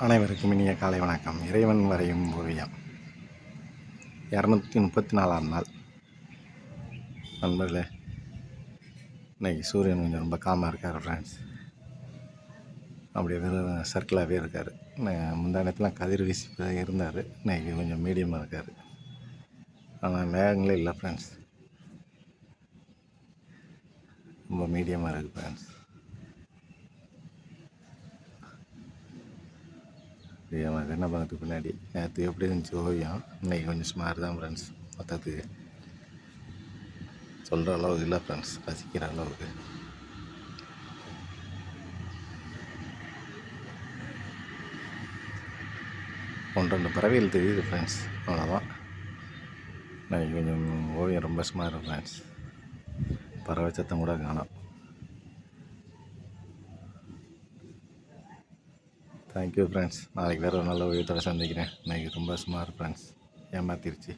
அனைவருக்கும் இனிய காலை வணக்கம். இறைவன் வரையும் ஓவியம் 234ஆம் நாள். நண்பர்களே, இன்றைக்கி சூரியன் கொஞ்சம் ரொம்ப காமாக இருக்கார் ஃப்ரெண்ட்ஸ். அப்படியே வெறும் சர்க்கிளாகவே இருக்கார். முந்தா நேரத்துலாம் கதிர் வீசி இருந்தார். இன்றைக்கி கொஞ்சம் மீடியமாக இருக்கார். ஆனால் மேகங்களே இல்லை ஃப்ரெண்ட்ஸ். ரொம்ப மீடியமாக இருக்குது ஃப்ரெண்ட்ஸ். என்ன பண்ணுறதுக்கு பின்னாடி நேற்று எப்படி இருந்துச்சு ஓவியம், இன்றைக்கி கொஞ்சம் ஸ்மார் தான் ஃப்ரெண்ட்ஸ். மொத்தத்துக்கு சொல்கிற அளவுக்கு இல்லை ஃப்ரெண்ட்ஸ், ரசிக்கிற அளவுக்கு. ஒன்று பறவைகள் தெரியுது ஃப்ரெண்ட்ஸ், அவ்வளோதான். இன்றைக்கி கொஞ்சம் ஓவியம் ரொம்ப ஸ்மார் ஃப்ரெண்ட்ஸ். பறவை சத்தம் கூட காணோம். Thank you friends. நாளைக்கு வேறு ஒரு நல்ல ஓவியத்தோடு சந்திக்கிறேன். இன்றைக்கி ரொம்ப ஸ்மார் ஃப்ரெண்ட்ஸ், ஏமாத்திருச்சு.